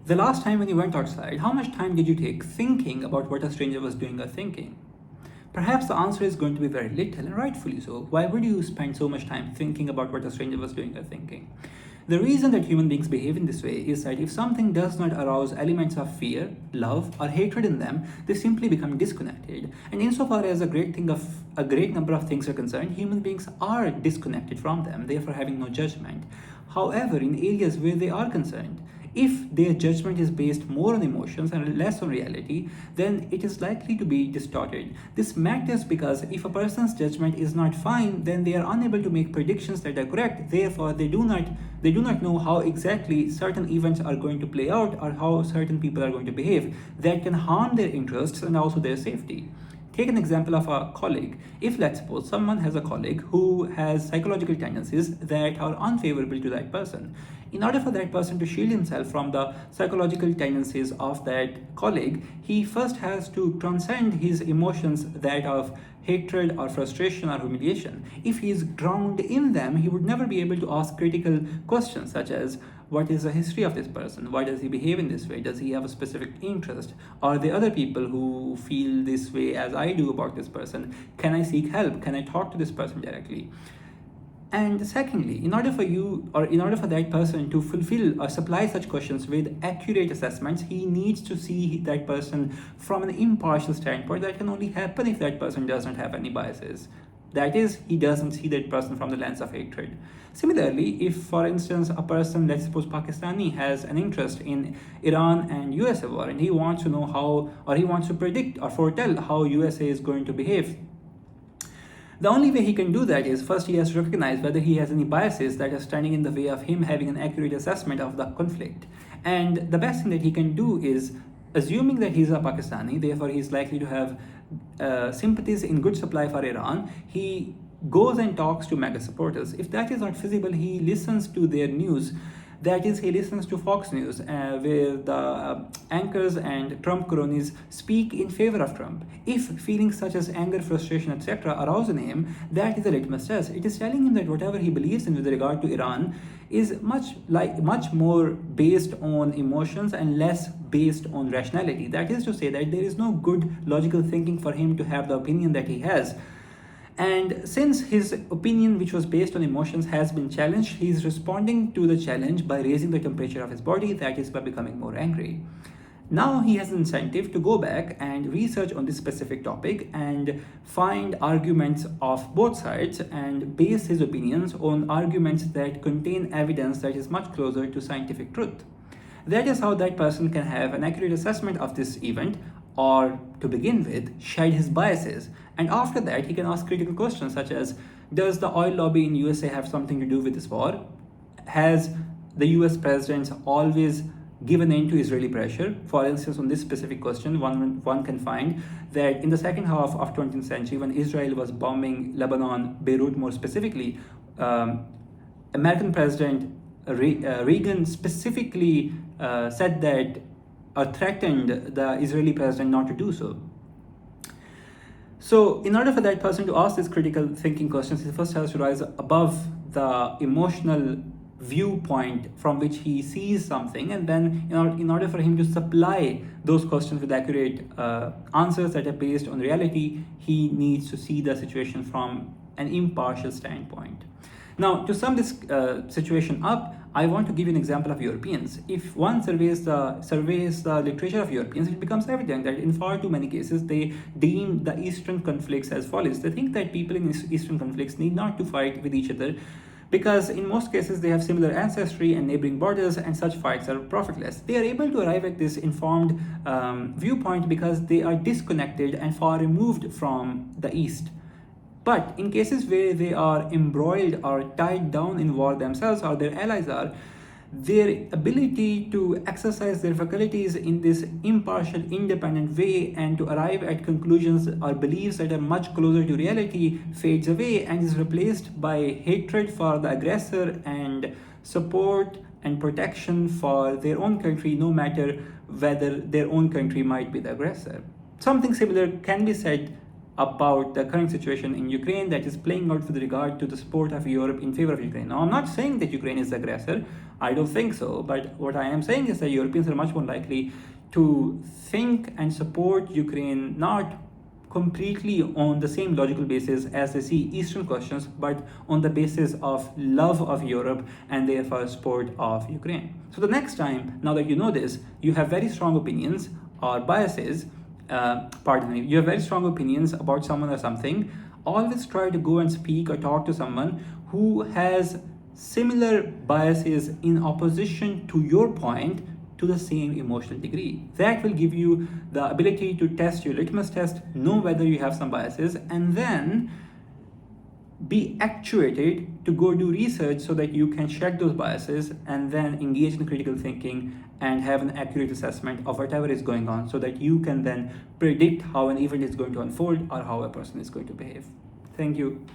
The last time when you went outside, how much time did you take thinking about what a stranger was doing or thinking? Perhaps the answer is going to be very little, and rightfully so. Why would you spend so much time thinking about what a stranger was doing or thinking? The reason that human beings behave in this way is that if something does not arouse elements of fear, love, or hatred in them, they simply become disconnected. And insofar as a great number of things are concerned, human beings are disconnected from them, therefore having no judgment. However, in areas where they are concerned, if their judgment is based more on emotions and less on reality, then it is likely to be distorted. This matters because if a person's judgment is not fine, then they are unable to make predictions that are correct. Therefore, they do not know how exactly certain events are going to play out or how certain people are going to behave. That can harm their interests and also their safety. Take an example of a colleague. If, let's suppose, someone has a colleague who has psychological tendencies that are unfavorable to that person, in order for that person to shield himself from the psychological tendencies of that colleague, he first has to transcend his emotions, that of hatred or frustration or humiliation. If he is drowned in them, he would never be able to ask critical questions such as, what is the history of this person? Why does he behave in this way? Does he have a specific interest? Are there other people who feel this way as I do about this person? Can I seek help? Can I talk to this person directly? And secondly, in order for that person to fulfill or supply such questions with accurate assessments, he needs to see that person from an impartial standpoint. That can only happen if that person doesn't have any biases. That is, he doesn't see that person from the lens of hatred. Similarly, if, for instance, a person, let's suppose Pakistani, has an interest in Iran and USA war, and he wants to know how, or he wants to predict or foretell how USA is going to behave, the only way he can do that is first he has to recognize whether he has any biases that are standing in the way of him having an accurate assessment of the conflict. And the best thing that he can do is, assuming that he's a Pakistani, therefore he's likely to have sympathies in good supply for Iran, he goes and talks to MAGA supporters. If that is not feasible, he listens to their news. That is, he listens to Fox News, where the anchors and Trump cronies speak in favor of Trump. If feelings such as anger, frustration, etc. arouse in him, that is a litmus test. It is telling him that whatever he believes in with regard to Iran is much more based on emotions and less based on rationality. That is to say that there is no good logical thinking for him to have the opinion that he has. And since his opinion, which was based on emotions, has been challenged, he is responding to the challenge by raising the temperature of his body, that is, by becoming more angry. Now he has an incentive to go back and research on this specific topic and find arguments of both sides and base his opinions on arguments that contain evidence that is much closer to scientific truth. That is how that person can have an accurate assessment of this event, or to begin with, shed his biases. And after that, he can ask critical questions such as, does the oil lobby in USA have something to do with this war? Has the US president always given in to Israeli pressure? For instance, on this specific question, one can find that in the second half of 20th century, when Israel was bombing Lebanon, Beirut more specifically, American President Reagan specifically said that, or threatened the Israeli president not to do so. So in order for that person to ask these critical thinking questions, he first has to rise above the emotional viewpoint from which he sees something, and then in order for him to supply those questions with accurate answers that are based on reality, he needs to see the situation from an impartial standpoint. Now, to sum this situation up, I want to give you an example of Europeans. If one surveys the literature of Europeans, it becomes evident that in far too many cases, they deem the Eastern conflicts as follies. They think that people in Eastern conflicts need not to fight with each other, because in most cases they have similar ancestry and neighboring borders, and such fights are profitless. They are able to arrive at this informed viewpoint because they are disconnected and far removed from the East. But in cases where they are embroiled or tied down in war themselves, or their allies are, their ability to exercise their faculties in this impartial, independent way and to arrive at conclusions or beliefs that are much closer to reality fades away and is replaced by hatred for the aggressor and support and protection for their own country, no matter whether their own country might be the aggressor. Something similar can be said about the current situation in Ukraine that is playing out with regard to the support of Europe in favor of Ukraine. Now, I'm not saying that Ukraine is the aggressor. I don't think so. But what I am saying is that Europeans are much more likely to think and support Ukraine not completely on the same logical basis as they see Eastern questions, but on the basis of love of Europe and therefore support of Ukraine. So the next time, now that you know this, you have very strong opinions or biases, you have very strong opinions about someone or something, always try to go and speak or talk to someone who has similar biases in opposition to your point to the same emotional degree. That will give you the ability to test your litmus test, know whether you have some biases, and then be actuated to go do research so that you can check those biases and then engage in critical thinking and have an accurate assessment of whatever is going on so that you can then predict how an event is going to unfold or how a person is going to behave. Thank you.